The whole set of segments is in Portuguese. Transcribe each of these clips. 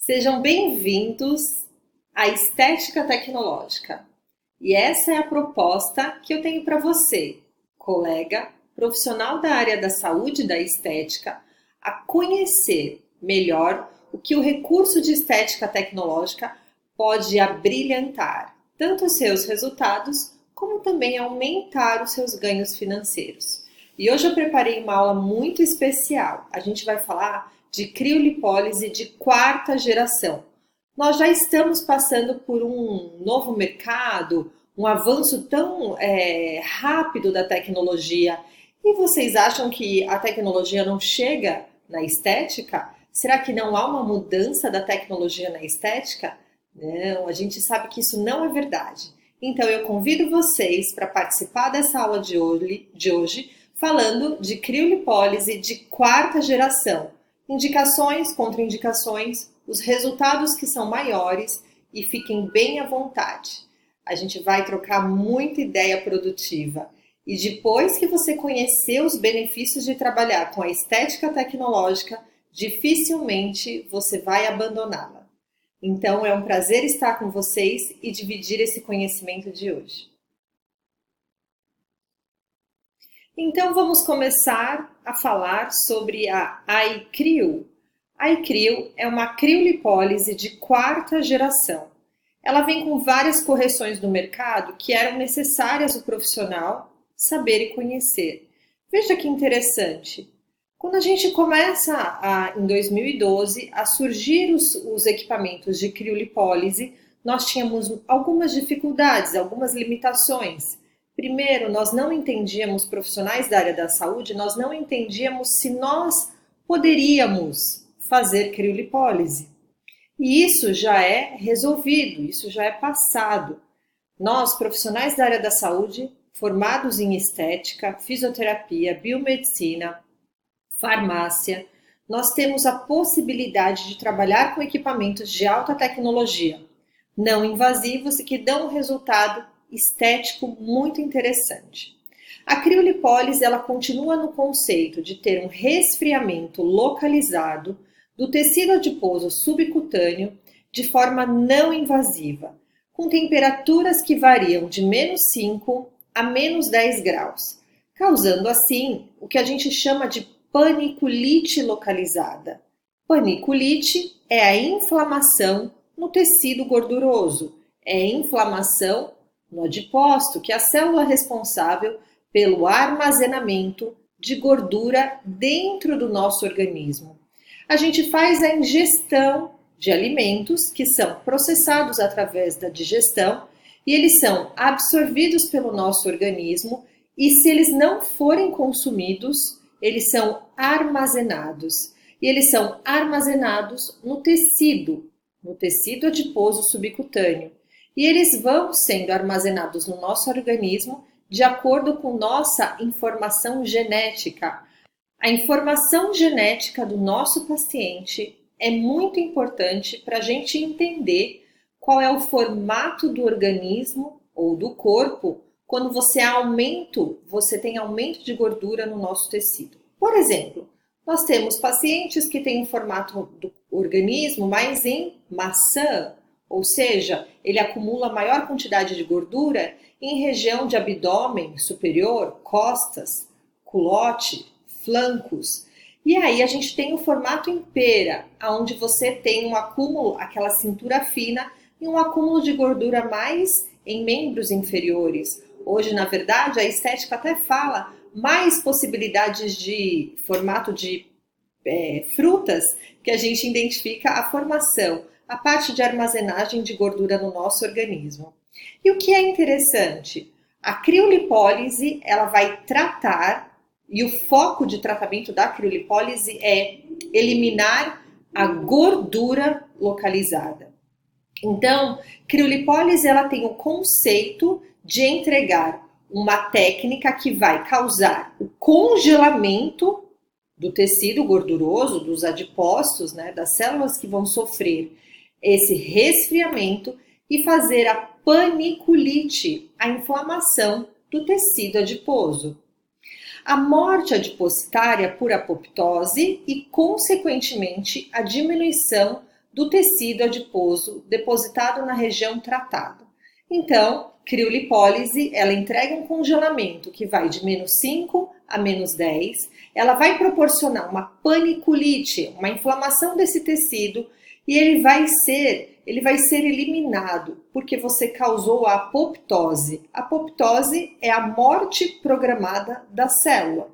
Sejam bem-vindos à Estética Tecnológica. E essa é a proposta que eu tenho para você, colega, profissional da área da saúde e da estética, a conhecer melhor o que o recurso de estética tecnológica pode abrilhantar, tanto os seus resultados, como também aumentar os seus ganhos financeiros. E hoje eu preparei uma aula muito especial. A gente vai falar de criolipólise de quarta geração. Nós já estamos passando por um novo mercado, um avanço tão rápido da tecnologia. E vocês acham que a tecnologia não chega na estética? Será que não há uma mudança da tecnologia na estética? Não, a gente sabe que isso não é verdade. Então eu convido vocês para participar dessa aula de hoje falando de criolipólise de quarta geração. Indicações, contraindicações, os resultados que são maiores e fiquem bem à vontade. A gente vai trocar muita ideia produtiva. E depois que você conhecer os benefícios de trabalhar com a estética tecnológica, dificilmente você vai abandoná-la. Então é um prazer estar com vocês e dividir esse conhecimento de hoje. Então vamos começar a falar sobre a iCrio. A iCrio é uma criolipólise de quarta geração. Ela vem com várias correções do mercado que eram necessárias o profissional saber e conhecer. Veja que interessante. Quando a gente começa em 2012 a surgir os equipamentos de criolipólise, nós tínhamos algumas dificuldades, algumas limitações. Primeiro, nós não entendíamos, profissionais da área da saúde, nós não entendíamos se nós poderíamos fazer criolipólise. E isso já é resolvido, isso já é passado. Nós, profissionais da área da saúde, formados em estética, fisioterapia, biomedicina, farmácia, nós temos a possibilidade de trabalhar com equipamentos de alta tecnologia, não invasivos e que dão um resultado estético muito interessante. A criolipólise ela continua no conceito de ter um resfriamento localizado do tecido adiposo subcutâneo de forma não invasiva, com temperaturas que variam de -5 a -10 graus, causando assim o que a gente chama de paniculite localizada. Paniculite é a inflamação no tecido gorduroso, é inflamação no adipócito, que é a célula responsável pelo armazenamento de gordura dentro do nosso organismo. A gente faz a ingestão de alimentos que são processados através da digestão e eles são absorvidos pelo nosso organismo e se eles não forem consumidos, eles são armazenados. E eles são armazenados no tecido adiposo subcutâneo. E eles vão sendo armazenados no nosso organismo de acordo com nossa informação genética. A informação genética do nosso paciente é muito importante para a gente entender qual é o formato do organismo ou do corpo quando você tem aumento de gordura no nosso tecido. Por exemplo, nós temos pacientes que têm um formato do organismo mais em maçã, ou seja, ele acumula maior quantidade de gordura em região de abdômen superior, costas, culote, flancos. E aí a gente tem o formato em pera, onde você tem um acúmulo, aquela cintura fina, e um acúmulo de gordura mais em membros inferiores. Hoje, na verdade, a estética até fala mais possibilidades de formato de frutas que a gente identifica a formação, a parte de armazenagem de gordura no nosso organismo. E o que é interessante? A criolipólise, ela vai tratar, e o foco de tratamento da criolipólise é eliminar a gordura localizada. Então, criolipólise, ela tem o conceito de entregar uma técnica que vai causar o congelamento do tecido gorduroso, dos adipócitos, né, das células que vão sofrer esse resfriamento e fazer a paniculite, a inflamação do tecido adiposo. A morte adipocitária por apoptose e, consequentemente, a diminuição do tecido adiposo depositado na região tratada. Então, criolipólise, ela entrega um congelamento que vai de -5 a -10, ela vai proporcionar uma paniculite, uma inflamação desse tecido, e ele vai ser eliminado porque você causou a apoptose. A apoptose é a morte programada da célula.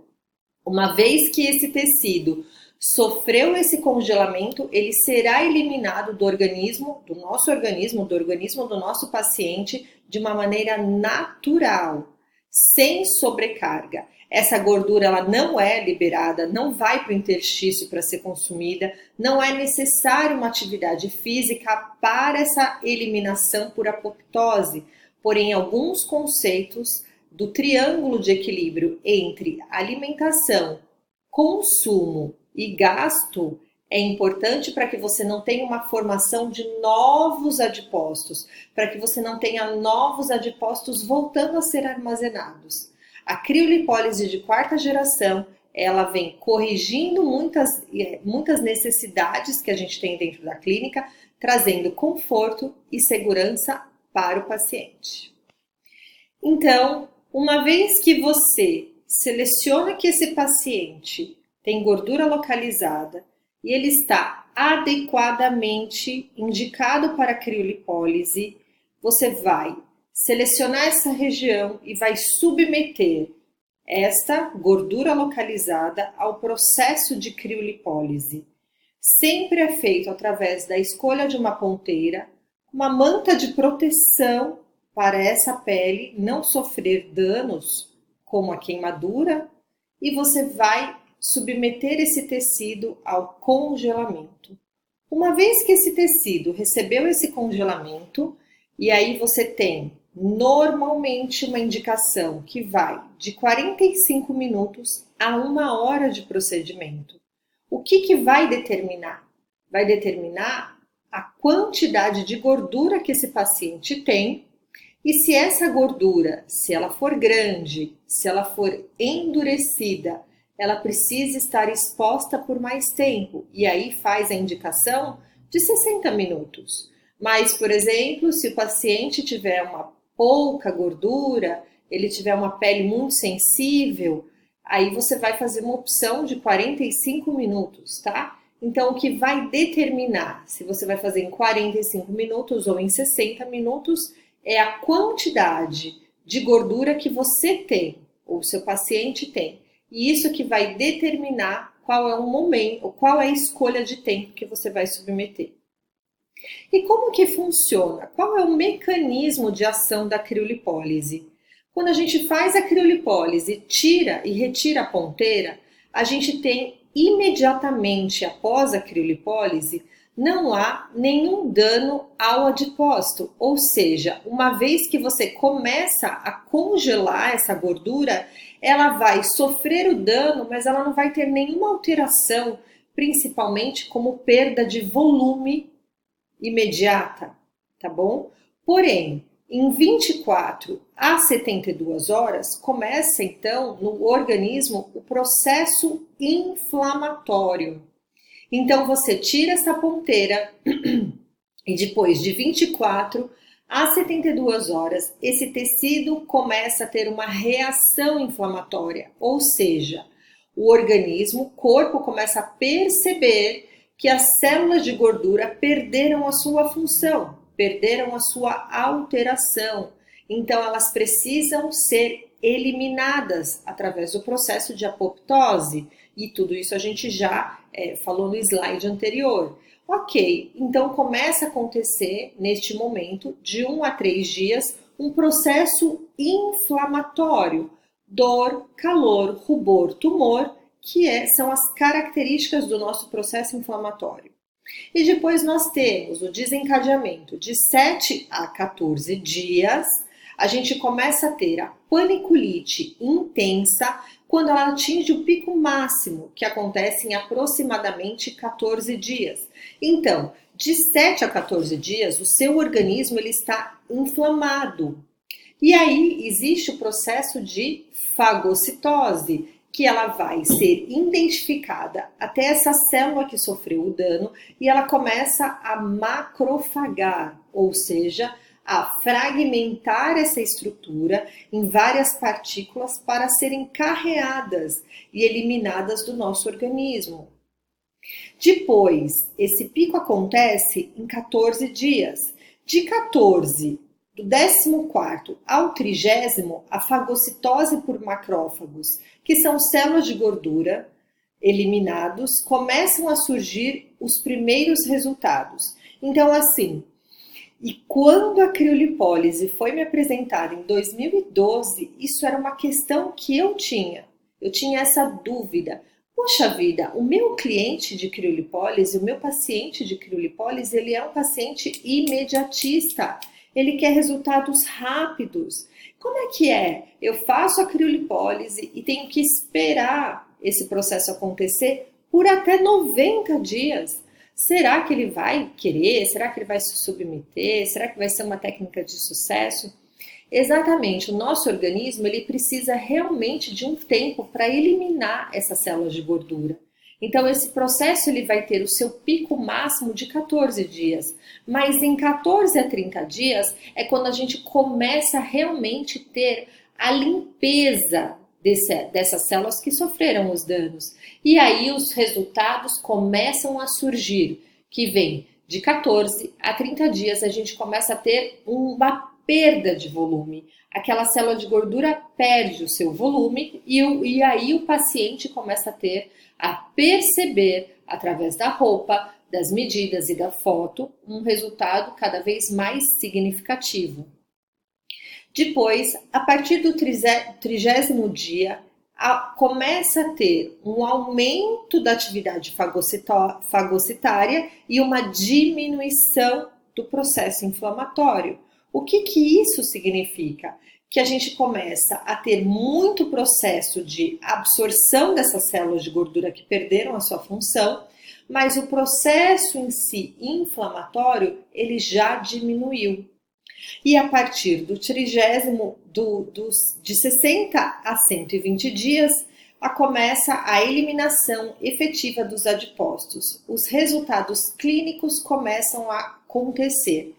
Uma vez que esse tecido sofreu esse congelamento, ele será eliminado do organismo, do nosso organismo, do organismo do nosso paciente, de uma maneira natural, sem sobrecarga. Essa gordura ela não é liberada, não vai para o interstício para ser consumida, não é necessária uma atividade física para essa eliminação por apoptose. Porém, alguns conceitos do triângulo de equilíbrio entre alimentação, consumo e gasto é importante para que você não tenha uma formação de novos adipócitos, para que você não tenha novos adipócitos voltando a ser armazenados. A criolipólise de quarta geração, ela vem corrigindo muitas necessidades que a gente tem dentro da clínica, trazendo conforto e segurança para o paciente. Então, uma vez que você seleciona que esse paciente tem gordura localizada e ele está adequadamente indicado para criolipólise, você vai selecionar essa região e vai submeter esta gordura localizada ao processo de criolipólise. Sempre é feito através da escolha de uma ponteira, uma manta de proteção para essa pele não sofrer danos, como a queimadura, e você vai submeter esse tecido ao congelamento. Uma vez que esse tecido recebeu esse congelamento, e aí você tem normalmente uma indicação que vai de 45 minutos a 1 hora de procedimento. O que vai determinar? Vai determinar a quantidade de gordura que esse paciente tem e se essa gordura, se ela for grande, se ela for endurecida, ela precisa estar exposta por mais tempo e aí faz a indicação de 60 minutos. Mas, por exemplo, se o paciente tiver uma pouca gordura, ele tiver uma pele muito sensível, aí você vai fazer uma opção de 45 minutos, tá? Então, o que vai determinar se você vai fazer em 45 minutos ou em 60 minutos é a quantidade de gordura que você tem, ou seu paciente tem. E isso que vai determinar qual é o momento, qual é a escolha de tempo que você vai submeter. E como que funciona? Qual é o mecanismo de ação da criolipólise? Quando a gente faz a criolipólise, tira e retira a ponteira, a gente tem imediatamente após a criolipólise, não há nenhum dano ao adipócito, ou seja, uma vez que você começa a congelar essa gordura, ela vai sofrer o dano, mas ela não vai ter nenhuma alteração, principalmente como perda de volume imediata, tá bom? Porém, em 24 a 72 horas, começa então no organismo o processo inflamatório. Então, você tira essa ponteira e depois de 24 a 72 horas, esse tecido começa a ter uma reação inflamatória, ou seja, o organismo, o corpo começa a perceber que as células de gordura perderam a sua função, perderam a sua alteração. Então, elas precisam ser eliminadas através do processo de apoptose. E tudo isso a gente já falou no slide anterior. Ok, então começa a acontecer neste momento, de 1 a 3 dias, um processo inflamatório. Dor, calor, rubor, tumor, que são as características do nosso processo inflamatório. E depois nós temos o desencadeamento de 7 a 14 dias, a gente começa a ter a paniculite intensa quando ela atinge o pico máximo, que acontece em aproximadamente 14 dias. Então, de 7 a 14 dias, o seu organismo ele está inflamado. E aí existe o processo de fagocitose. que ela vai ser identificada até essa célula que sofreu o dano e ela começa a macrofagar, ou seja, a fragmentar essa estrutura em várias partículas para serem carreadas e eliminadas do nosso organismo. Depois, esse pico acontece em 14 dias. De 14, do 14º ao 30º, a fagocitose por macrófagos, que são células de gordura eliminados, começam a surgir os primeiros resultados. Então, assim, e quando a criolipólise foi me apresentada em 2012, isso era uma questão que eu tinha. Eu tinha essa dúvida. Poxa vida, o meu cliente de criolipólise, o meu paciente de criolipólise, ele é um paciente imediatista. Ele quer resultados rápidos. Como é que é? Eu faço a criolipólise e tenho que esperar esse processo acontecer por até 90 dias. Será que ele vai querer? Será que ele vai se submeter? Será que vai ser uma técnica de sucesso? Exatamente, o nosso organismo ele precisa realmente de um tempo para eliminar essas células de gordura. Então esse processo ele vai ter o seu pico máximo de 14 dias, mas em 14 a 30 dias é quando a gente começa a realmente ter a limpeza dessas células que sofreram os danos. E aí os resultados começam a surgir, que vem de 14 a 30 dias a gente começa a ter uma perda de volume. Aquela célula de gordura perde o seu volume e aí o paciente começa a perceber, através da roupa, das medidas e da foto, um resultado cada vez mais significativo. Depois, a partir do 30º dia, começa a ter um aumento da atividade fagocitária e uma diminuição do processo inflamatório. O que isso significa? Que a gente começa a ter muito processo de absorção dessas células de gordura que perderam a sua função, mas o processo em si inflamatório ele já diminuiu. E a partir do 30º, de 60 a 120 dias, começa a eliminação efetiva dos adipócitos. Os resultados clínicos começam a acontecer.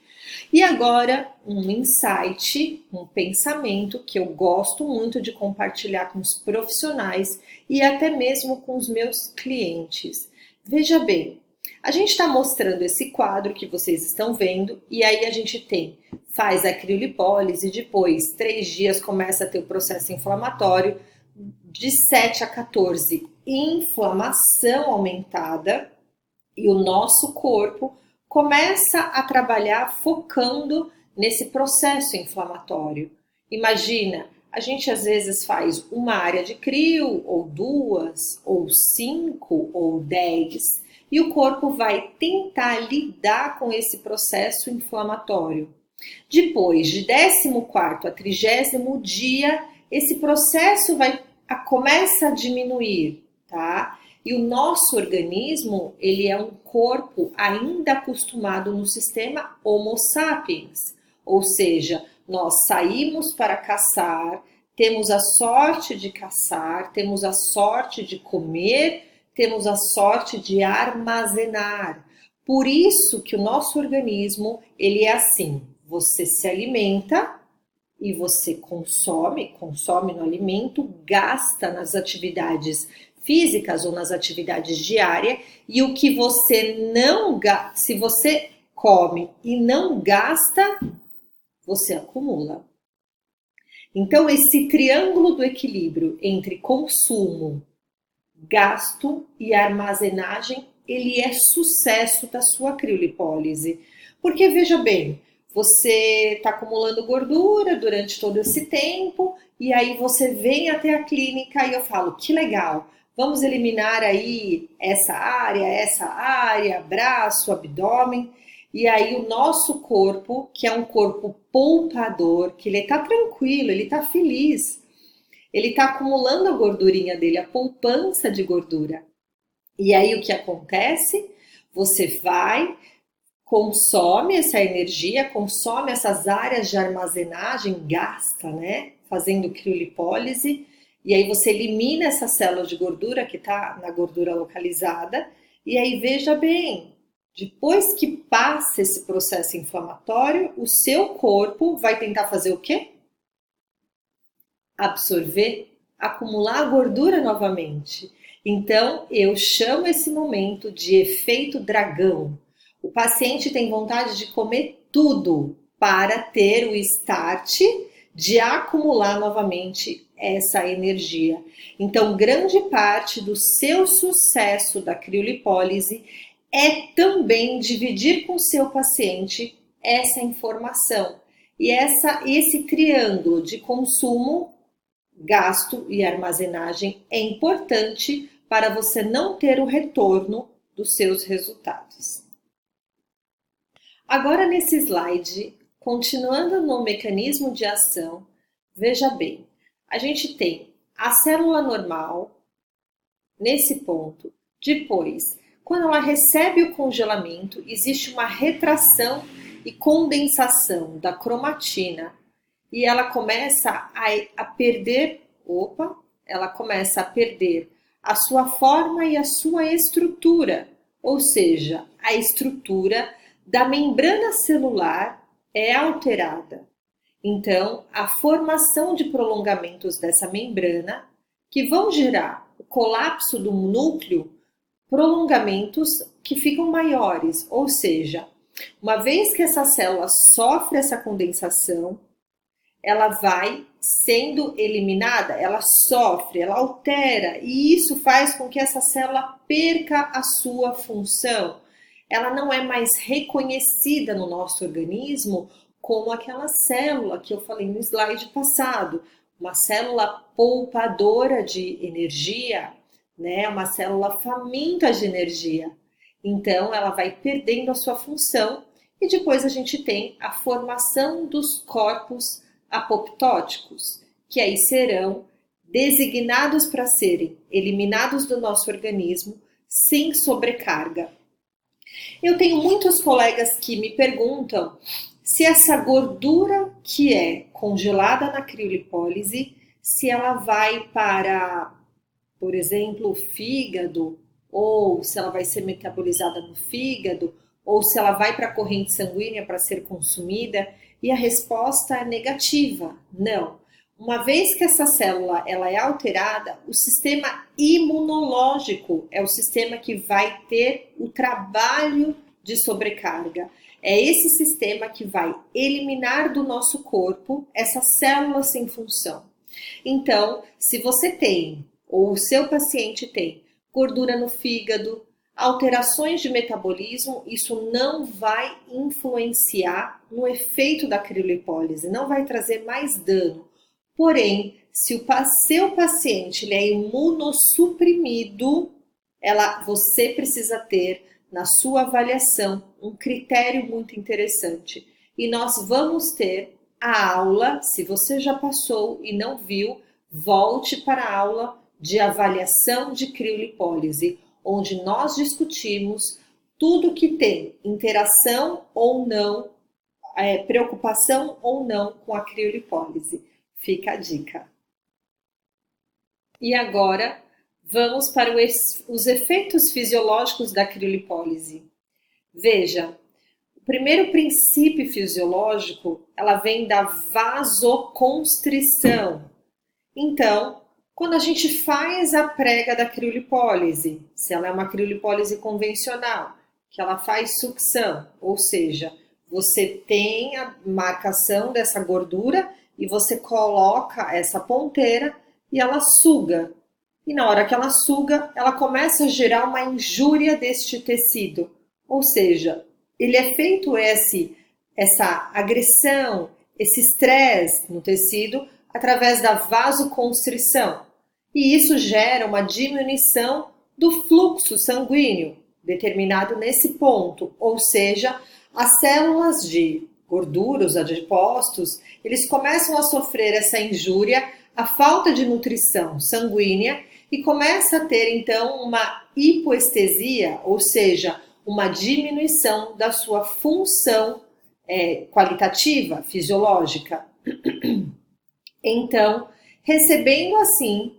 E agora, um insight, um pensamento que eu gosto muito de compartilhar com os profissionais e até mesmo com os meus clientes. Veja bem, a gente está mostrando esse quadro que vocês estão vendo e aí a gente faz a criolipólise, depois 3 dias começa a ter o processo inflamatório, de 7 a 14 inflamação aumentada e o nosso corpo começa a trabalhar focando nesse processo inflamatório. Imagina, a gente às vezes faz uma área de crio, ou 2, ou 5, ou 10, e o corpo vai tentar lidar com esse processo inflamatório. Depois, de 14º a 30º dia, esse processo começa a diminuir, tá? E o nosso organismo, ele é um corpo ainda acostumado no sistema Homo sapiens, ou seja, nós saímos para caçar, temos a sorte de caçar, temos a sorte de comer, temos a sorte de armazenar. Por isso que o nosso organismo, ele é assim, você se alimenta e você consome no alimento, gasta nas atividades físicas ou nas atividades diárias, e o que você não gasta, se você come e não gasta, você acumula. Então, esse triângulo do equilíbrio entre consumo, gasto e armazenagem, ele é sucesso da sua criolipólise. Porque, veja bem, você está acumulando gordura durante todo esse tempo, e aí você vem até a clínica e eu falo, que legal, vamos eliminar aí essa área, braço, abdômen. E aí o nosso corpo, que é um corpo poupador, que ele está tranquilo, ele está feliz, ele está acumulando a gordurinha dele, a poupança de gordura. E aí o que acontece? Você vai, consome essa energia, consome essas áreas de armazenagem, gasta, né? Fazendo criolipólise, E aí você elimina essa célula de gordura que está na gordura localizada. E aí veja bem, depois que passa esse processo inflamatório, o seu corpo vai tentar fazer o quê? Absorver, acumular a gordura novamente. Então, eu chamo esse momento de efeito dragão. O paciente tem vontade de comer tudo para ter o start de acumular novamente essa energia. Então, grande parte do seu sucesso da criolipólise é também dividir com o seu paciente essa informação. E esse triângulo de consumo, gasto e armazenagem é importante para você não ter o retorno dos seus resultados. Agora nesse slide, continuando no mecanismo de ação, veja bem, a gente tem a célula normal nesse ponto. Depois, quando ela recebe o congelamento, existe uma retração e condensação da cromatina e ela começa a perder, ela começa a perder a sua forma e a sua estrutura, ou seja, a estrutura da membrana celular é alterada. Então, a formação de prolongamentos dessa membrana que vão gerar o colapso do núcleo, prolongamentos que ficam maiores, ou seja, uma vez que essa célula sofre essa condensação, ela vai sendo eliminada, ela sofre, ela altera, e isso faz com que essa célula perca a sua função. Ela não é mais reconhecida no nosso organismo como aquela célula que eu falei no slide passado, uma célula poupadora de energia, né? Uma célula faminta de energia. Então, ela vai perdendo a sua função e depois a gente tem a formação dos corpos apoptóticos, que aí serão designados para serem eliminados do nosso organismo sem sobrecarga. Eu tenho muitos colegas que me perguntam se essa gordura que é congelada na criolipólise, se ela vai para, por exemplo, o fígado, ou se ela vai ser metabolizada no fígado, ou se ela vai para a corrente sanguínea para ser consumida, e a resposta é negativa, não. Uma vez que essa célula ela é alterada, o sistema imunológico é o sistema que vai ter o trabalho de sobrecarga. É esse sistema que vai eliminar do nosso corpo essa célula sem função. Então, se você tem, ou o seu paciente tem, gordura no fígado, alterações de metabolismo, isso não vai influenciar no efeito da criolipólise, não vai trazer mais dano. Porém, se o seu paciente ele é imunossuprimido, você precisa ter na sua avaliação um critério muito interessante. E nós vamos ter a aula, se você já passou e não viu, volte para a aula de avaliação de criolipólise, onde nós discutimos tudo que tem interação ou não, preocupação ou não com a criolipólise. Fica a dica. E agora vamos para os efeitos fisiológicos da criolipólise. Veja, o primeiro princípio fisiológico, ela vem da vasoconstrição. Então, quando a gente faz a prega da criolipólise, se ela é uma criolipólise convencional, que ela faz sucção, ou seja, você tem a marcação dessa gordura e você coloca essa ponteira e ela suga. E na hora que ela suga, ela começa a gerar uma injúria deste tecido. Ou seja, ele é feito essa agressão, esse estresse no tecido através da vasoconstrição. E isso gera uma diminuição do fluxo sanguíneo, determinado nesse ponto. Ou seja, as células de gordura, os adipócitos, eles começam a sofrer essa injúria, a falta de nutrição sanguínea, e começa a ter então uma hipoestesia, ou seja, uma diminuição da sua função qualitativa, fisiológica. Então, Recebendo assim,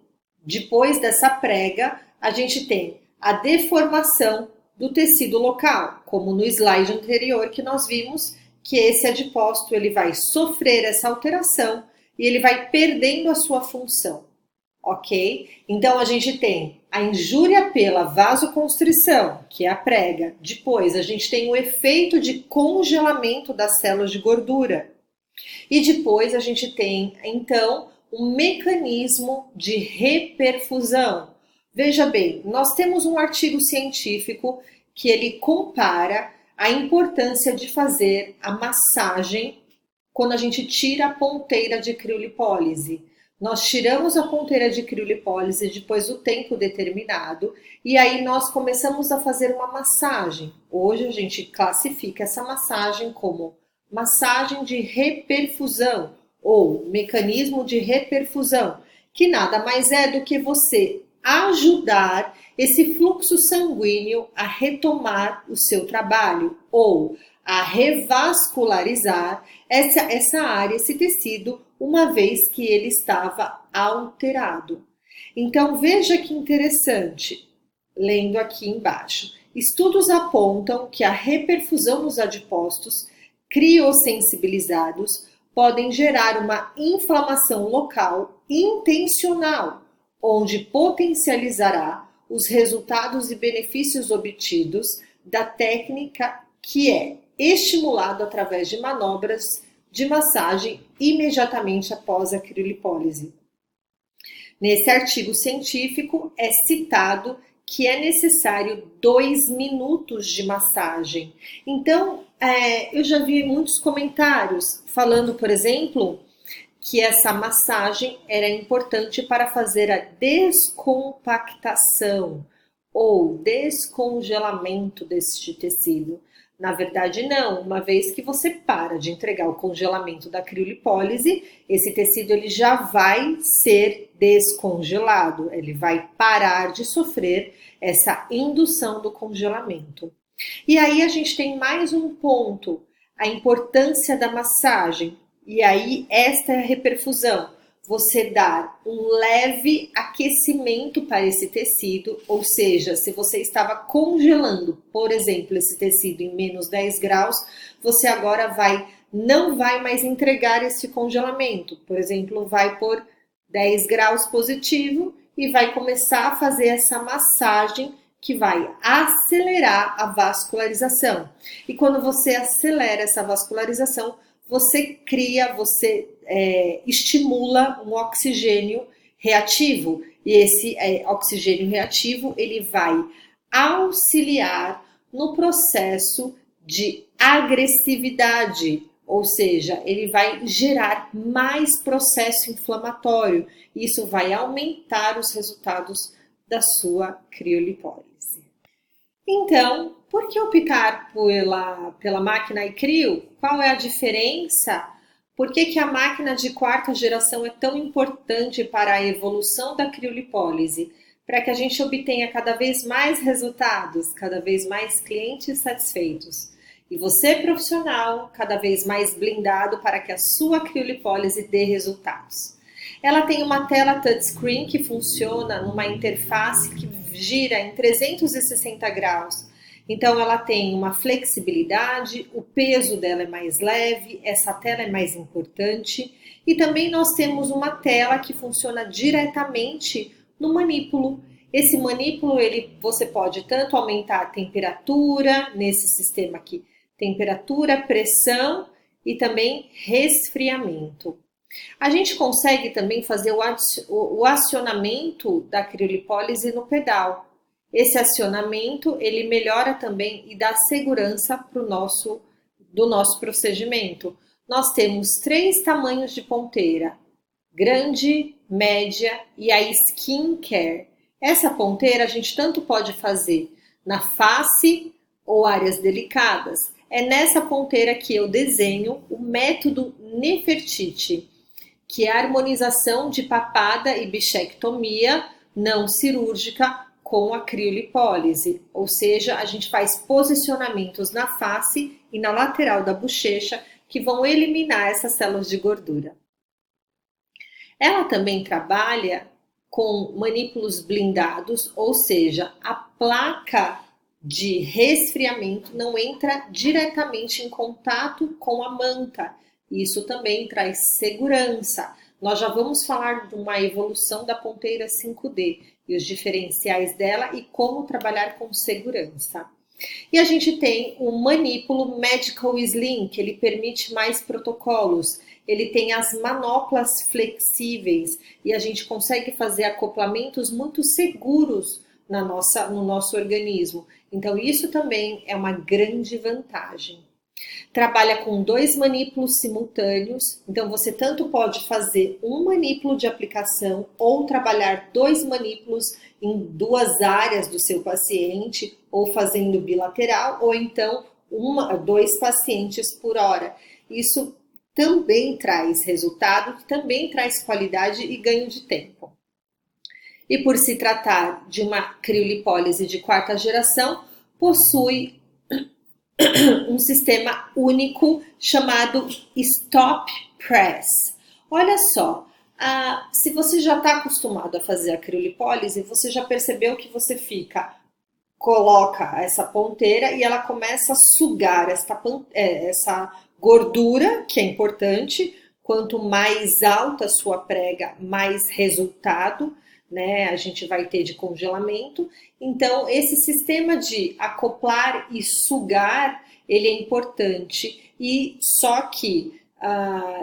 depois dessa prega, a gente tem a deformação do tecido local, como no slide anterior que nós vimos, que esse adipócito ele vai sofrer essa alteração e ele vai perdendo a sua função, ok? Então a gente tem a injúria pela vasoconstrição, que é a prega. Depois a gente tem o efeito de congelamento das células de gordura. E depois a gente tem, então, um mecanismo de reperfusão. Veja bem, nós temos um artigo científico que ele compara a importância de fazer a massagem quando a gente tira a ponteira de criolipólise. Nós tiramos a ponteira de criolipólise depois do tempo determinado e aí nós começamos a fazer uma massagem. Hoje a gente classifica essa massagem como massagem de reperfusão ou mecanismo de reperfusão, que nada mais é do que você ajudar esse fluxo sanguíneo a retomar o seu trabalho ou a revascularizar essa área, esse tecido, uma vez que ele estava alterado. Então veja que interessante, lendo aqui embaixo. Estudos apontam que a reperfusão nos adipócitos criosensibilizados podem gerar uma inflamação local intencional, onde potencializará os resultados e benefícios obtidos da técnica que é estimulado através de manobras de massagem imediatamente após a criolipólise. Nesse artigo científico é citado que é necessário 2 minutos de massagem. Então, eu já vi muitos comentários falando, por exemplo, que essa massagem era importante para fazer a descompactação ou descongelamento deste tecido. Na verdade, não. Uma vez que você para de entregar o congelamento da criolipólise, esse tecido ele já vai ser descongelado, ele vai parar de sofrer essa indução do congelamento. E aí a gente tem mais um ponto, a importância da massagem. E aí esta é a reperfusão. Você dar um leve aquecimento para esse tecido, ou seja, se você estava congelando, por exemplo, esse tecido em menos 10 graus, você agora não vai mais entregar esse congelamento. Por exemplo, vai por 10 graus positivo e vai começar a fazer essa massagem que vai acelerar a vascularização. E quando você acelera essa vascularização, você estimula um oxigênio reativo. E esse oxigênio reativo, ele vai auxiliar no processo de agressividade, ou seja, ele vai gerar mais processo inflamatório. Isso vai aumentar os resultados da sua criolipólise. Então, por que optar pela máquina iCrio? Qual é a diferença? Por que a máquina de 4ª geração é tão importante para a evolução da criolipólise? Para que a gente obtenha cada vez mais resultados, cada vez mais clientes satisfeitos. E você, profissional, cada vez mais blindado para que a sua criolipólise dê resultados. Ela tem uma tela touchscreen que funciona numa interface que gira em 360 graus. Então ela tem uma flexibilidade, o peso dela é mais leve, essa tela é mais importante. E também nós temos uma tela que funciona diretamente no manípulo. Esse manípulo, você pode tanto aumentar a temperatura, nesse sistema aqui, temperatura, pressão e também resfriamento. A gente consegue também fazer o acionamento da criolipólise no pedal. Esse acionamento, ele melhora também e dá segurança do nosso procedimento. Nós temos 3 tamanhos de ponteira, grande, média e a Skin Care. Essa ponteira a gente tanto pode fazer na face ou áreas delicadas. É nessa ponteira que eu desenho o método Nefertiti, que é a harmonização de papada e bichectomia não cirúrgica com a criolipólise, ou seja, a gente faz posicionamentos na face e na lateral da bochecha que vão eliminar essas células de gordura. Ela também trabalha com manípulos blindados, ou seja, a placa de resfriamento não entra diretamente em contato com a manta. Isso também traz segurança. Nós já vamos falar de uma evolução da ponteira 5D e os diferenciais dela e como trabalhar com segurança. E a gente tem o manípulo Medical Slim, que ele permite mais protocolos. Ele tem as manoplas flexíveis e a gente consegue fazer acoplamentos muito seguros no nosso organismo. Então, isso também é uma grande vantagem. Trabalha com 2 manípulos simultâneos, então você tanto pode fazer um manípulo de aplicação ou trabalhar 2 manípulos em 2 áreas do seu paciente, ou fazendo bilateral, ou então 2 pacientes por hora. Isso também traz resultado, também traz qualidade e ganho de tempo. E por se tratar de uma criolipólise de 4ª geração, possui um sistema único chamado Stop Press. Olha só, se você já está acostumado a fazer a criolipólise, você já percebeu que você coloca essa ponteira e ela começa a sugar essa gordura, que é importante. Quanto mais alta a sua prega, mais resultado, né, a gente vai ter de congelamento. Então, esse sistema de acoplar e sugar, ele é importante, e só que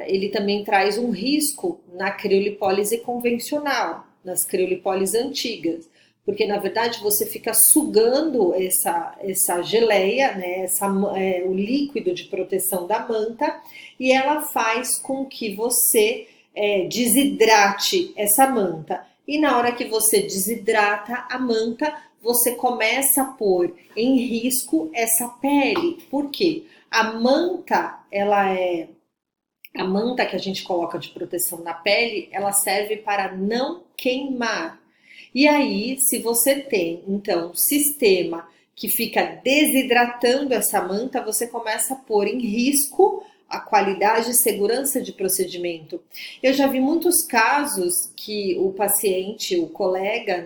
ele também traz um risco na criolipólise convencional, nas criolipólises antigas, porque na verdade você fica sugando essa geleia, né, o líquido de proteção da manta, e ela faz com que você desidrate essa manta. E na hora que você desidrata a manta, você começa a pôr em risco essa pele. Por quê? A manta que a gente coloca de proteção na pele, ela serve para não queimar. E aí, se você tem, então, um sistema que fica desidratando essa manta, você começa a pôr em risco a qualidade e segurança de procedimento. Eu já vi muitos casos que o paciente, o colega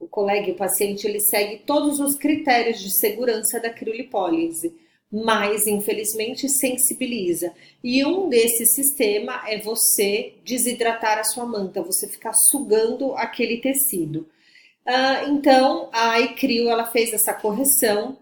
e o paciente, ele segue todos os critérios de segurança da criolipólise, mas infelizmente sensibiliza. E um desses sistemas é você desidratar a sua manta, você ficar sugando aquele tecido. Então, a iCrio, ela fez essa correção,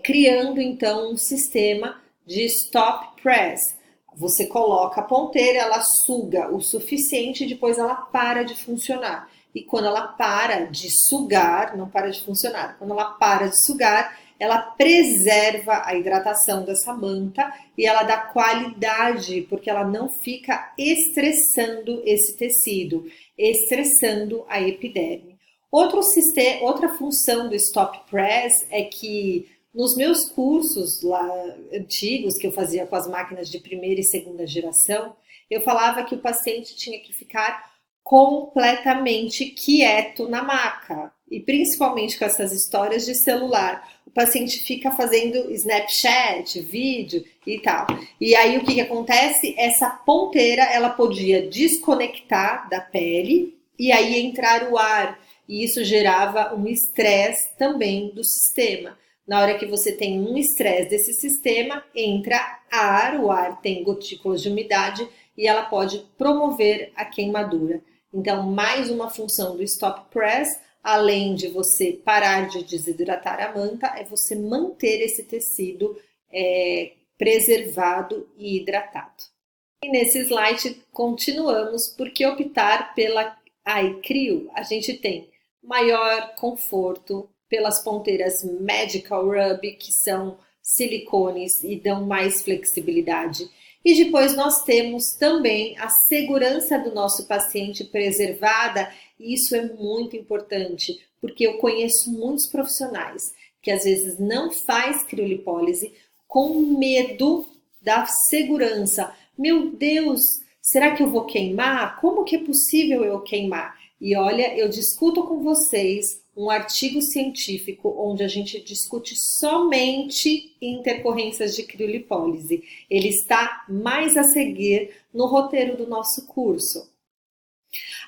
criando então um sistema de stop press. Você coloca a ponteira, ela suga o suficiente e depois ela para de funcionar. E quando ela para de sugar, não para de funcionar, quando ela para de sugar, ela preserva a hidratação dessa manta e ela dá qualidade, porque ela não fica estressando esse tecido, estressando a epiderme. Outra função do stop press é que nos meus cursos lá antigos, que eu fazia com as máquinas de 1ª e 2ª geração, eu falava que o paciente tinha que ficar completamente quieto na maca. E principalmente com essas histórias de celular. O paciente fica fazendo Snapchat, vídeo e tal. E aí o que acontece? Essa ponteira, ela podia desconectar da pele e aí entrar o ar. E isso gerava um estresse também do sistema. Na hora que você tem um estresse desse sistema, entra ar, o ar tem gotículas de umidade e ela pode promover a queimadura. Então, mais uma função do stop press, além de você parar de desidratar a manta, é você manter esse tecido preservado e hidratado. E nesse slide continuamos, porque optar pela iCrio, a gente tem maior conforto pelas ponteiras Medical Rub, que são silicones e dão mais flexibilidade. E depois nós temos também a segurança do nosso paciente preservada, e isso é muito importante, porque eu conheço muitos profissionais que às vezes não faz criolipólise com medo da segurança. Meu Deus, será que eu vou queimar? Como que é possível eu queimar? E olha, eu discuto com vocês um artigo científico onde a gente discute somente intercorrências de criolipólise. Ele está mais a seguir no roteiro do nosso curso.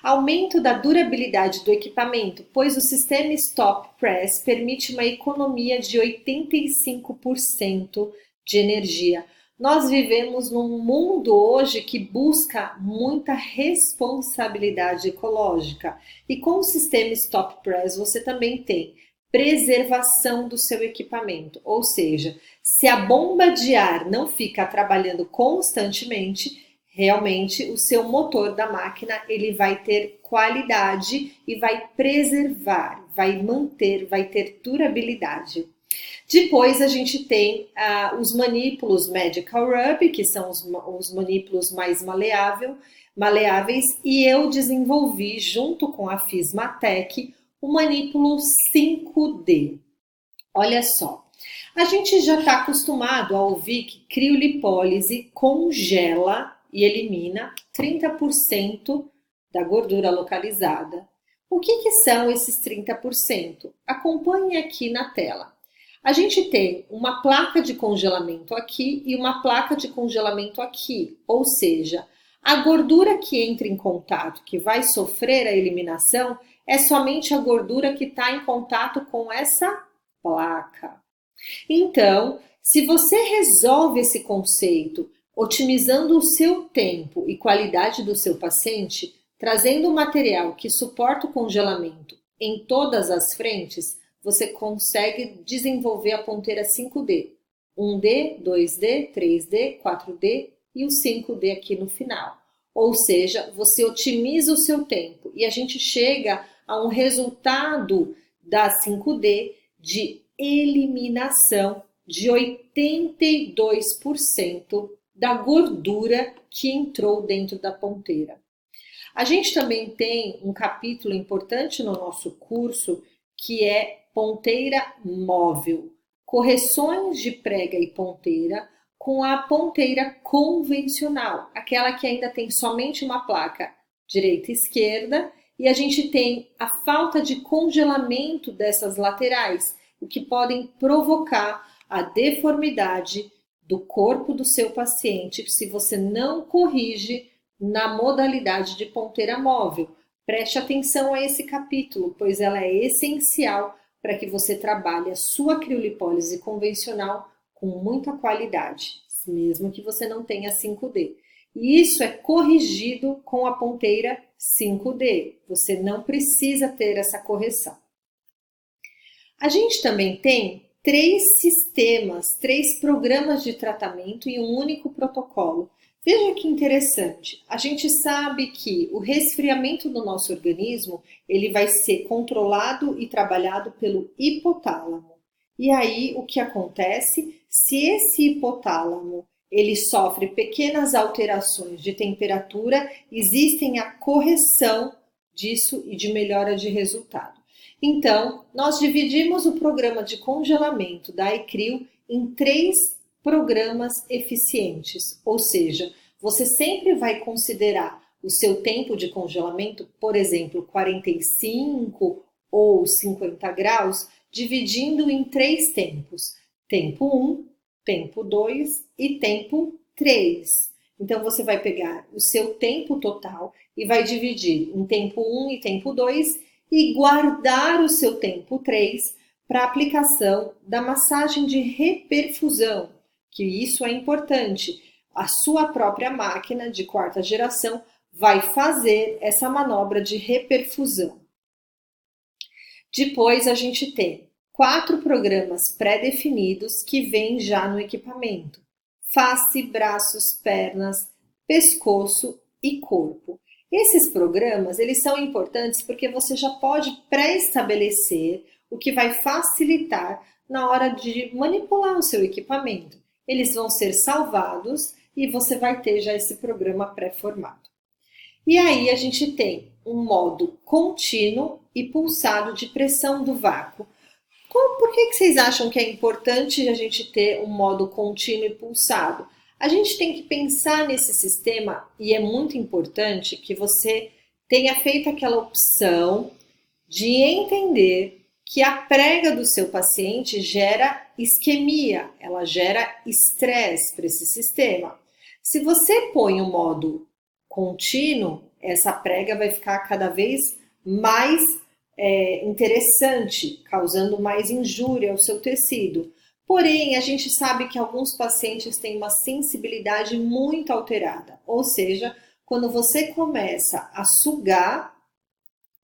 Aumento da durabilidade do equipamento, pois o sistema Stop Press permite uma economia de 85% de energia. Nós vivemos num mundo hoje que busca muita responsabilidade ecológica. E com o sistema Stop Press você também tem preservação do seu equipamento, ou seja, se a bomba de ar não fica trabalhando constantemente, realmente o seu motor da máquina ele vai ter qualidade e vai preservar, vai manter, vai ter durabilidade. Depois a gente tem os manípulos Medical Rub, que são os manípulos mais maleáveis, e eu desenvolvi junto com a Fismatec o manípulo 5D. Olha só, a gente já está acostumado a ouvir que criolipólise congela e elimina 30% da gordura localizada. O que são esses 30%? Acompanhe aqui na tela. A gente tem uma placa de congelamento aqui e uma placa de congelamento aqui, ou seja, a gordura que entra em contato, que vai sofrer a eliminação, é somente a gordura que está em contato com essa placa. Então, se você resolve esse conceito otimizando o seu tempo e qualidade do seu paciente, trazendo um material que suporta o congelamento em todas as frentes, você consegue desenvolver a ponteira 5D. 1D, 2D, 3D, 4D e o 5D aqui no final. Ou seja, você otimiza o seu tempo e a gente chega a um resultado da 5D de eliminação de 82% da gordura que entrou dentro da ponteira. A gente também tem um capítulo importante no nosso curso que é ponteira móvel, correções de prega e ponteira com a ponteira convencional, aquela que ainda tem somente uma placa direita e esquerda, e a gente tem a falta de congelamento dessas laterais, o que podem provocar a deformidade do corpo do seu paciente se você não corrige na modalidade de ponteira móvel. Preste atenção a esse capítulo, pois ela é essencial para que você trabalhe a sua criolipólise convencional com muita qualidade, mesmo que você não tenha 5D. E isso é corrigido com a ponteira 5D. Você não precisa ter essa correção. A gente também tem 3 sistemas, 3 programas de tratamento e um único protocolo. Veja que interessante, a gente sabe que o resfriamento do nosso organismo ele vai ser controlado e trabalhado pelo hipotálamo. E aí o que acontece? Se esse hipotálamo ele sofre pequenas alterações de temperatura, existem a correção disso e de melhora de resultado. Então, nós dividimos o programa de congelamento da iCrio em 3 programas eficientes, ou seja, você sempre vai considerar o seu tempo de congelamento, por exemplo, 45 ou 50 graus, dividindo em 3 tempos, tempo 1, tempo 2 e tempo 3. Então, você vai pegar o seu tempo total e vai dividir em tempo 1 e tempo 2 e guardar o seu tempo 3 para aplicação da massagem de reperfusão, que isso é importante. A sua própria máquina de 4ª geração vai fazer essa manobra de reperfusão. Depois a gente tem 4 programas pré-definidos que vêm já no equipamento: face, braços, pernas, pescoço e corpo. Esses programas eles são importantes porque você já pode pré-estabelecer o que vai facilitar na hora de manipular o seu equipamento. Eles vão ser salvados e você vai ter já esse programa pré-formado. E aí a gente tem um modo contínuo e pulsado de pressão do vácuo. Por que vocês acham que é importante a gente ter um modo contínuo e pulsado? A gente tem que pensar nesse sistema e é muito importante que você tenha feito aquela opção de entender que a prega do seu paciente gera isquemia, ela gera estresse para esse sistema. Se você põe o modo contínuo, essa prega vai ficar cada vez mais interessante, causando mais injúria ao seu tecido. Porém, a gente sabe que alguns pacientes têm uma sensibilidade muito alterada, ou seja, quando você começa a sugar,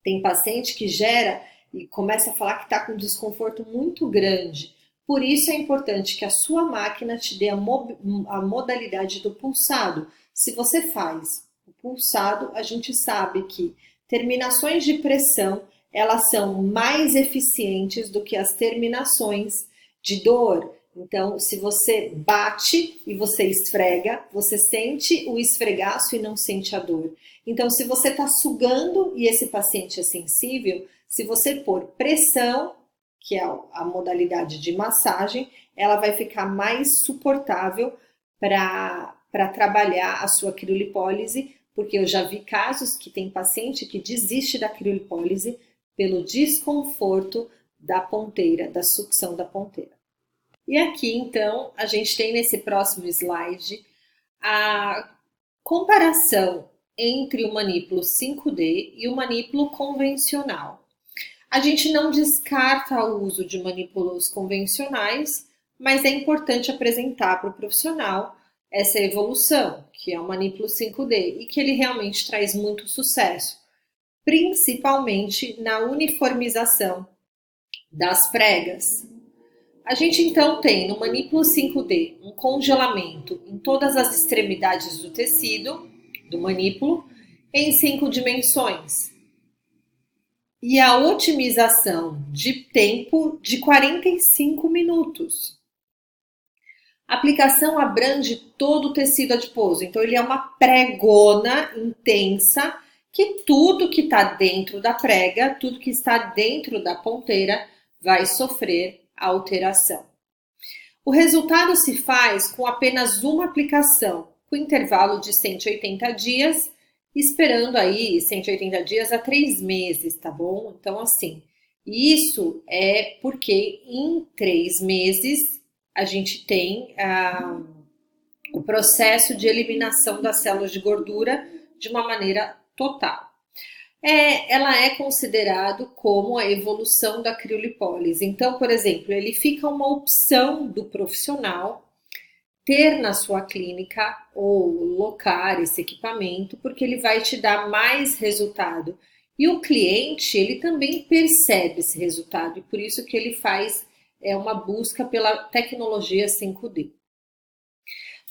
tem paciente que gera e começa a falar que está com um desconforto muito grande. Por isso é importante que a sua máquina te dê a modalidade do pulsado. Se você faz o pulsado, a gente sabe que terminações de pressão, elas são mais eficientes do que as terminações de dor. Então, se você bate e você esfrega, você sente o esfregaço e não sente a dor. Então, se você está sugando e esse paciente é sensível, se você pôr pressão, que é a modalidade de massagem, ela vai ficar mais suportável para trabalhar a sua criolipólise, porque eu já vi casos que tem paciente que desiste da criolipólise pelo desconforto da ponteira, da sucção da ponteira. E aqui, então, a gente tem nesse próximo slide a comparação entre o manípulo 5D e o manípulo convencional. A gente não descarta o uso de manípulos convencionais, mas é importante apresentar para o profissional essa evolução, que é o manípulo 5D, e que ele realmente traz muito sucesso, principalmente na uniformização das pregas. A gente então tem no manípulo 5D um congelamento em todas as extremidades do tecido, do manípulo, em 5 dimensões. E a otimização de tempo de 45 minutos. A aplicação abrange todo o tecido adiposo, então ele é uma pregona intensa que tudo que está dentro da prega, tudo que está dentro da ponteira vai sofrer alteração. O resultado se faz com apenas uma aplicação, com intervalo de 180 dias, esperando aí 180 dias a 3 meses, tá bom? Então, assim, isso é porque em 3 meses a gente tem o processo de eliminação das células de gordura de uma maneira total. Ela é considerado como a evolução da criolipólise. Então, por exemplo, ele fica uma opção do profissional ter na sua clínica ou locar esse equipamento, porque ele vai te dar mais resultado. E o cliente, ele também percebe esse resultado, e por isso que ele faz uma busca pela tecnologia 5D.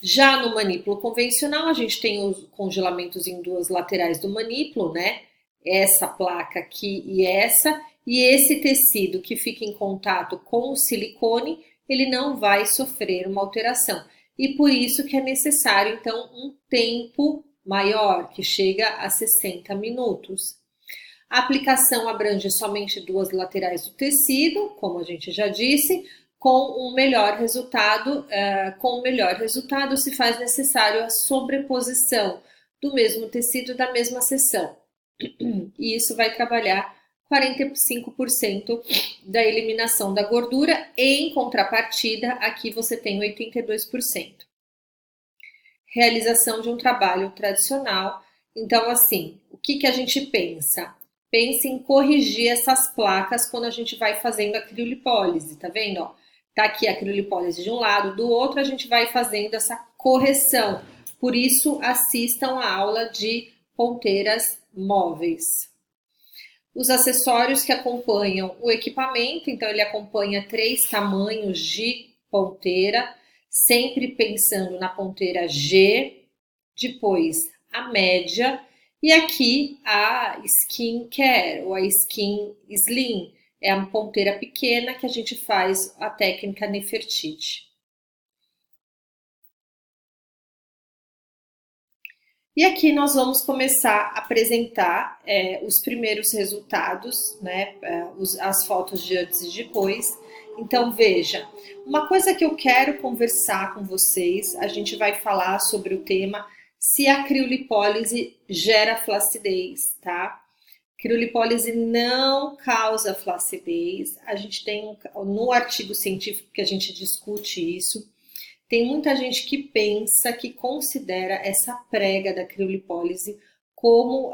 Já no manípulo convencional, a gente tem os congelamentos em duas laterais do manípulo, né? Essa placa aqui e esse tecido que fica em contato com o silicone, ele não vai sofrer uma alteração. E por isso que é necessário, então, um tempo maior, que chega a 60 minutos. A aplicação abrange somente duas laterais do tecido, como a gente já disse, com um melhor resultado, se faz necessário a sobreposição do mesmo tecido da mesma seção. E isso vai trabalhar 45% da eliminação da gordura, e em contrapartida, aqui você tem 82%. Realização de um trabalho tradicional. Então, assim, o que a gente pensa? Pensa em corrigir essas placas quando a gente vai fazendo a criolipólise, tá vendo? Ó, tá aqui a criolipólise de um lado, do outro a gente vai fazendo essa correção. Por isso, assistam a aula de ponteiras móveis. Os acessórios que acompanham o equipamento, então ele acompanha 3 tamanhos de ponteira, sempre pensando na ponteira G, depois a média, e aqui a Skin Care ou a Skin Slim, é a ponteira pequena que a gente faz a técnica Nefertiti. E aqui nós vamos começar a apresentar os primeiros resultados, né, as fotos de antes e depois. Então, veja, uma coisa que eu quero conversar com vocês, a gente vai falar sobre o tema se a criolipólise gera flacidez, tá? Criolipólise não causa flacidez. A gente tem no artigo científico que a gente discute isso. Tem muita gente que pensa, que considera essa prega da criolipólise como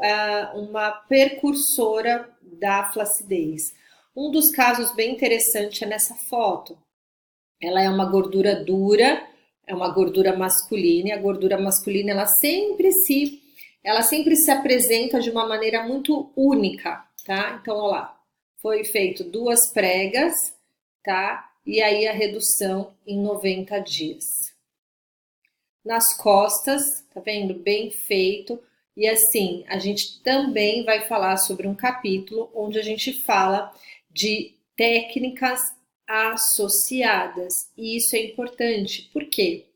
uma precursora da flacidez. Um dos casos bem interessante é nessa foto. Ela é uma gordura dura, é uma gordura masculina, e a gordura masculina ela sempre se apresenta de uma maneira muito única, tá? Então, olha lá, foi feito 2 pregas, tá? E aí a redução em 90 dias. Nas costas, tá vendo? Bem feito. E assim, a gente também vai falar sobre um capítulo onde a gente fala de técnicas associadas. E isso é importante, por quê?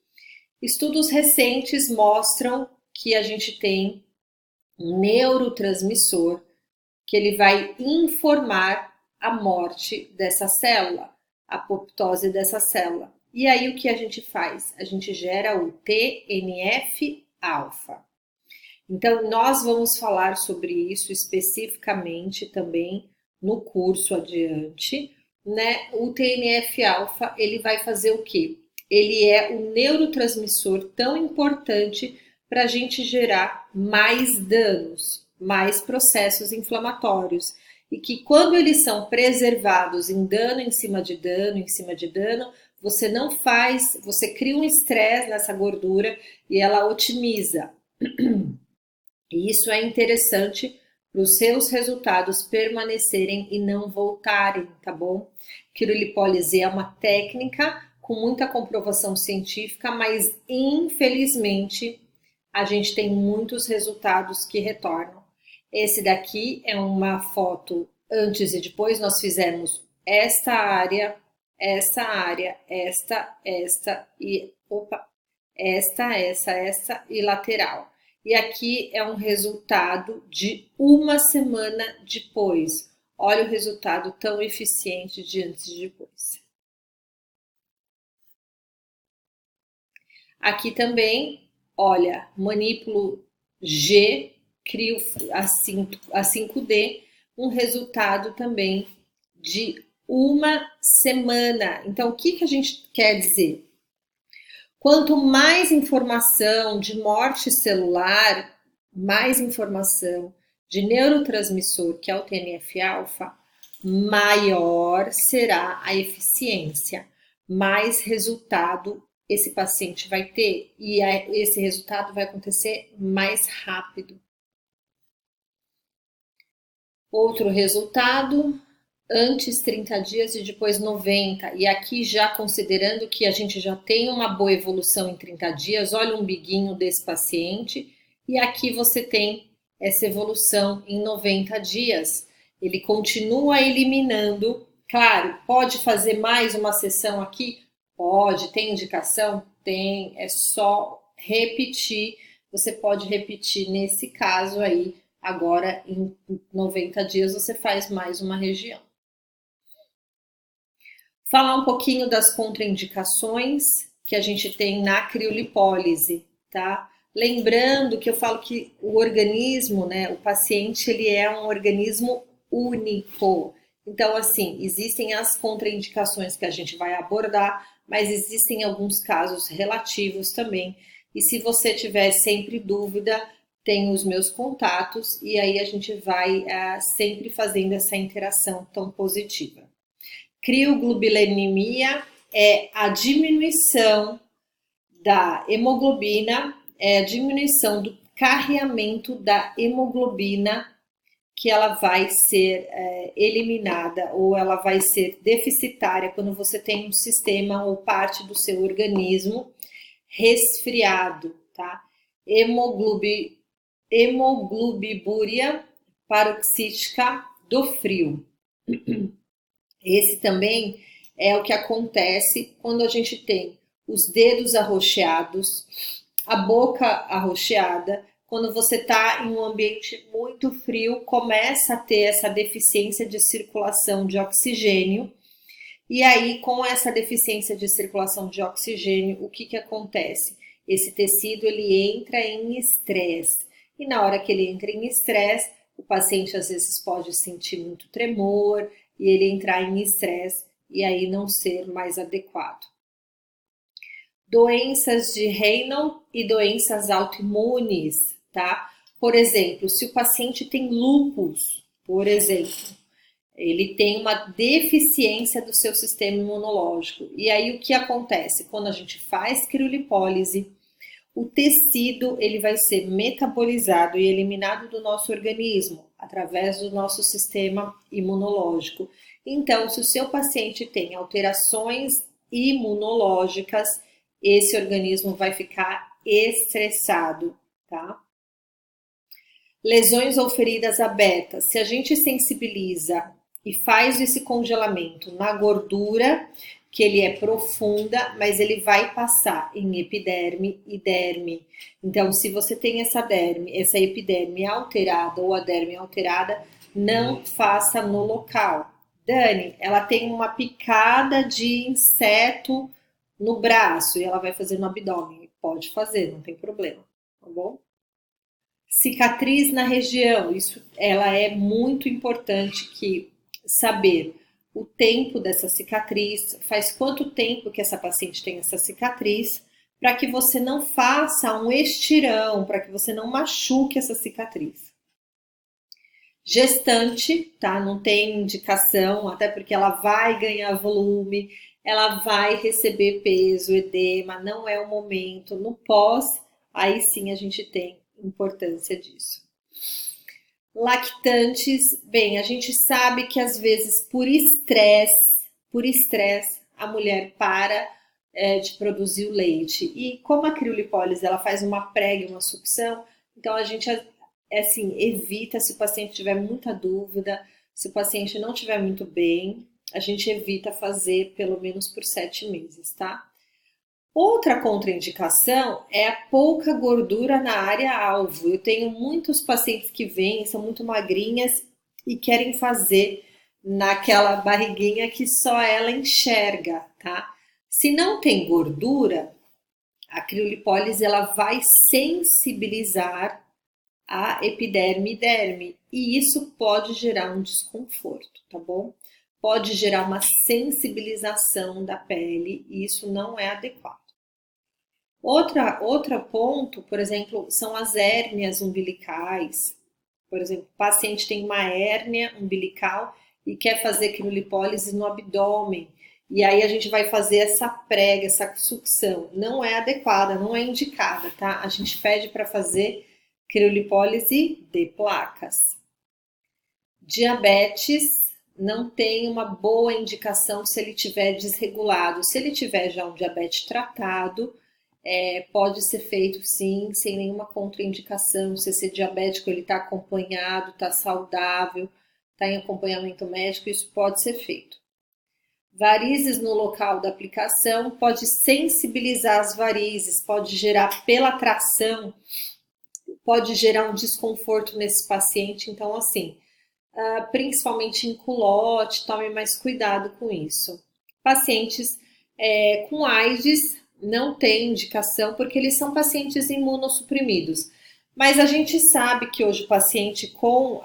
Estudos recentes mostram que a gente tem um neurotransmissor que ele vai informar a morte dessa célula, a apoptose dessa célula. E aí o que a gente faz? A gente gera o TNF-alfa. Então nós vamos falar sobre isso especificamente também no curso adiante, né? O TNF-alfa, ele vai fazer o quê? Ele é o neurotransmissor tão importante para a gente gerar mais danos, mais processos inflamatórios. E que quando eles são preservados em dano em cima de dano, em cima de dano, você não faz, você cria um estresse nessa gordura e ela otimiza. E isso é interessante para os seus resultados permanecerem e não voltarem, tá bom? Quirolipólise é uma técnica com muita comprovação científica, mas infelizmente a gente tem muitos resultados que retornam. Esse daqui é uma foto antes e depois. Nós fizemos esta área, esta área, esta e esta e lateral. E aqui é um resultado de uma semana depois. Olha o resultado tão eficiente de antes e depois. Aqui também, olha, Manipulo G, crio a 5D, um resultado também de uma semana. Então, o que a gente quer dizer? Quanto mais informação de morte celular, mais informação de neurotransmissor, que é o TNF-alfa, maior será a eficiência, mais resultado esse paciente vai ter e esse resultado vai acontecer mais rápido. Outro resultado, antes 30 dias e depois 90. E aqui já considerando que a gente já tem uma boa evolução em 30 dias, olha o umbiguinho desse paciente. E aqui você tem essa evolução em 90 dias. Ele continua eliminando. Claro, pode fazer mais uma sessão aqui? Pode. Tem indicação? Tem. É só repetir. Você pode repetir nesse caso aí. Agora, em 90 dias, você faz mais uma região. Falar um pouquinho das contraindicações que a gente tem na criolipólise, tá? Lembrando que eu falo que o organismo, né, o paciente, ele é um organismo único. Então, assim, existem as contraindicações que a gente vai abordar, mas existem alguns casos relativos também. E se você tiver sempre dúvida, tem os meus contatos e aí a gente vai sempre fazendo essa interação tão positiva. Crioglobulinemia é a diminuição da hemoglobina, é a diminuição do carreamento da hemoglobina que ela vai ser eliminada ou ela vai ser deficitária quando você tem um sistema ou parte do seu organismo resfriado, tá? Hemoglobibúria paroxística do frio. Esse também é o que acontece quando a gente tem os dedos arroxeados, a boca arroxeada. Quando você está em um ambiente muito frio, começa a ter essa deficiência de circulação de oxigênio. E aí, com essa deficiência de circulação de oxigênio, o que acontece? Esse tecido ele entra em estresse. E na hora que ele entra em estresse, o paciente às vezes pode sentir muito tremor e ele entrar em estresse e aí não ser mais adequado. Doenças de Raynaud e doenças autoimunes, tá? Por exemplo, se o paciente tem lúpus, por exemplo, ele tem uma deficiência do seu sistema imunológico. E aí o que acontece? Quando a gente faz criolipólise, o tecido ele vai ser metabolizado e eliminado do nosso organismo através do nosso sistema imunológico. Então, se o seu paciente tem alterações imunológicas, esse organismo vai ficar estressado, tá? Lesões ou feridas abertas. Se a gente sensibiliza e faz esse congelamento na gordura, que ele é profunda, mas ele vai passar em epiderme e derme. Então, se você tem essa epiderme alterada ou a derme alterada, não faça no local. Dani, ela tem uma picada de inseto no braço e ela vai fazer no abdômen. Pode fazer, não tem problema, tá bom? Cicatriz na região, ela é muito importante que saber o tempo dessa cicatriz, faz quanto tempo que essa paciente tem essa cicatriz, para que você não faça um estirão, para que você não machuque essa cicatriz. Gestante, tá? Não tem indicação, até porque ela vai ganhar volume, ela vai receber peso, edema, não é o momento. No pós, aí sim a gente tem importância disso. Lactantes, bem, a gente sabe que às vezes por estresse, a mulher para de produzir o leite. E como a criolipólise ela faz uma prega, uma sucção, então a gente assim, evita, se o paciente tiver muita dúvida, se o paciente não estiver muito bem, a gente evita fazer pelo menos por 7 meses, tá? Outra contraindicação é a pouca gordura na área alvo. Eu tenho muitos pacientes que vêm, são muito magrinhas e querem fazer naquela barriguinha que só ela enxerga, tá? Se não tem gordura, a criolipólise ela vai sensibilizar a epiderme e derme e isso pode gerar um desconforto, tá bom? Pode gerar uma sensibilização da pele e isso não é adequado. Outro ponto, por exemplo, são as hérnias umbilicais. Por exemplo, o paciente tem uma hérnia umbilical e quer fazer criolipólise no abdômen. E aí a gente vai fazer essa prega, essa sucção. Não é adequada, não é indicada, tá? A gente pede para fazer criolipólise de placas. Diabetes não tem uma boa indicação se ele tiver desregulado. Se ele tiver já um diabetes tratado, pode ser feito sim, sem nenhuma contraindicação. Se esse diabético ele está acompanhado, está saudável, está em acompanhamento médico, isso pode ser feito. Varizes no local da aplicação, pode sensibilizar as varizes, pode gerar pela tração, pode gerar um desconforto nesse paciente. Então, assim, principalmente em culote, tome mais cuidado com isso. Pacientes com AIDS não tem indicação porque eles são pacientes imunossuprimidos. Mas a gente sabe que hoje o paciente com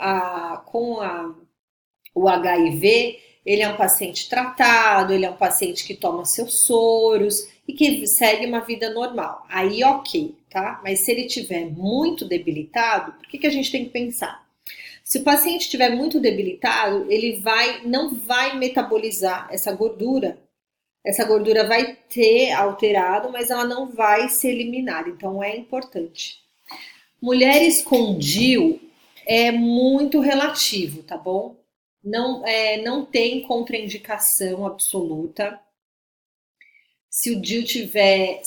o HIV, ele é um paciente tratado, ele é um paciente que toma seus soros e que segue uma vida normal. Aí ok, tá? Mas se ele estiver muito debilitado, por que a gente tem que pensar? Se o paciente estiver muito debilitado, ele não vai metabolizar essa gordura. Essa gordura vai ter alterado, mas ela não vai ser eliminada. Então é importante. Mulheres com DIU é muito relativo, tá bom? Não tem contraindicação absoluta. Se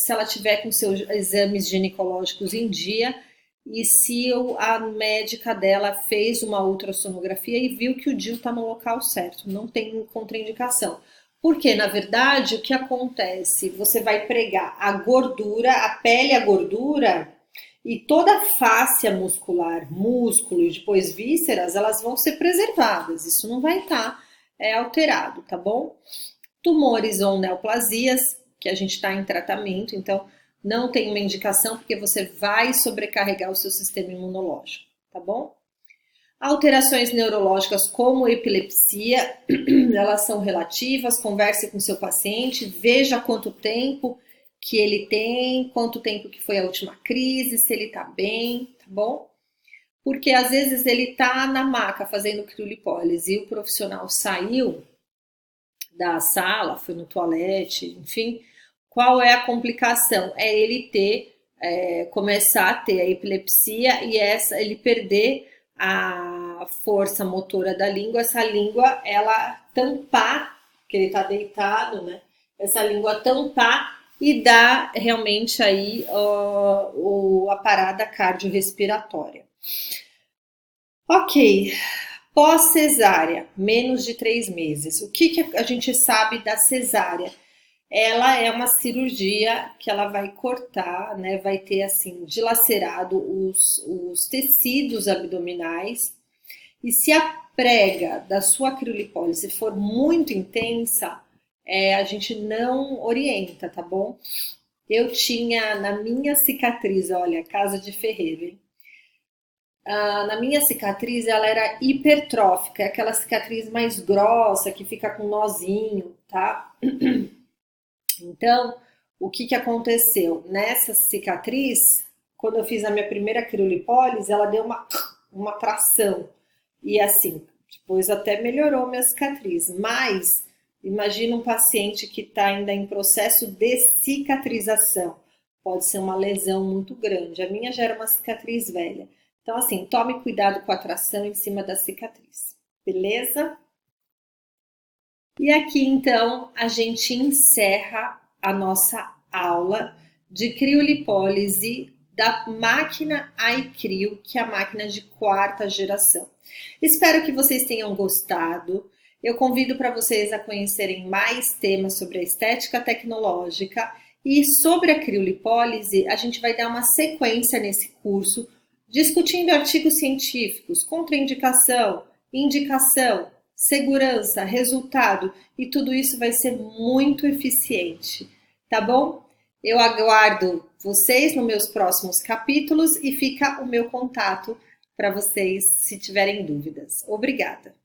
ela tiver com seus exames ginecológicos em dia e se a médica dela fez uma ultrassonografia e viu que o DIU está no local certo, não tem contraindicação. Porque, na verdade, o que acontece? Você vai pregar a gordura, a pele, a gordura e toda a fáscia muscular, músculo e depois vísceras, elas vão ser preservadas. Isso não vai estar alterado, tá bom? Tumores ou neoplasias, que a gente está em tratamento, então não tem uma indicação porque você vai sobrecarregar o seu sistema imunológico, tá bom? Alterações neurológicas como epilepsia, elas são relativas, converse com seu paciente, veja quanto tempo que ele tem, quanto tempo que foi a última crise, se ele tá bem, tá bom? Porque às vezes ele tá na maca fazendo criolipólise e o profissional saiu da sala, foi no toalete, enfim. Qual é a complicação? É ele começar a ter a epilepsia e ele perder a força motora da língua, essa língua ela tampar, que ele está deitado, né? Essa língua tampar e dar realmente aí a parada cardiorrespiratória. Ok, pós-cesárea, menos de 3 meses. O que a gente sabe da cesárea? Ela é uma cirurgia que ela vai cortar, né? Vai ter assim dilacerado os tecidos abdominais. E se a prega da sua criolipólise for muito intensa, a gente não orienta, tá bom? Eu tinha na minha cicatriz, olha, casa de ferreiro, hein? Na minha cicatriz, ela era hipertrófica, é aquela cicatriz mais grossa que fica com nozinho, tá? Então, o que aconteceu? Nessa cicatriz, quando eu fiz a minha primeira criolipólise, ela deu uma tração. E assim, depois até melhorou minha cicatriz. Mas, imagina um paciente que está ainda em processo de cicatrização. Pode ser uma lesão muito grande. A minha já era uma cicatriz velha. Então, assim, tome cuidado com a tração em cima da cicatriz. Beleza? E aqui, então, a gente encerra a nossa aula de criolipólise da máquina iCrio, que é a máquina de 4ª geração. Espero que vocês tenham gostado. Eu convido para vocês a conhecerem mais temas sobre a estética tecnológica e sobre a criolipólise, a gente vai dar uma sequência nesse curso, discutindo artigos científicos, contraindicação, indicação, segurança, resultado, e tudo isso vai ser muito eficiente, tá bom? Eu aguardo vocês nos meus próximos capítulos e fica o meu contato para vocês se tiverem dúvidas. Obrigada!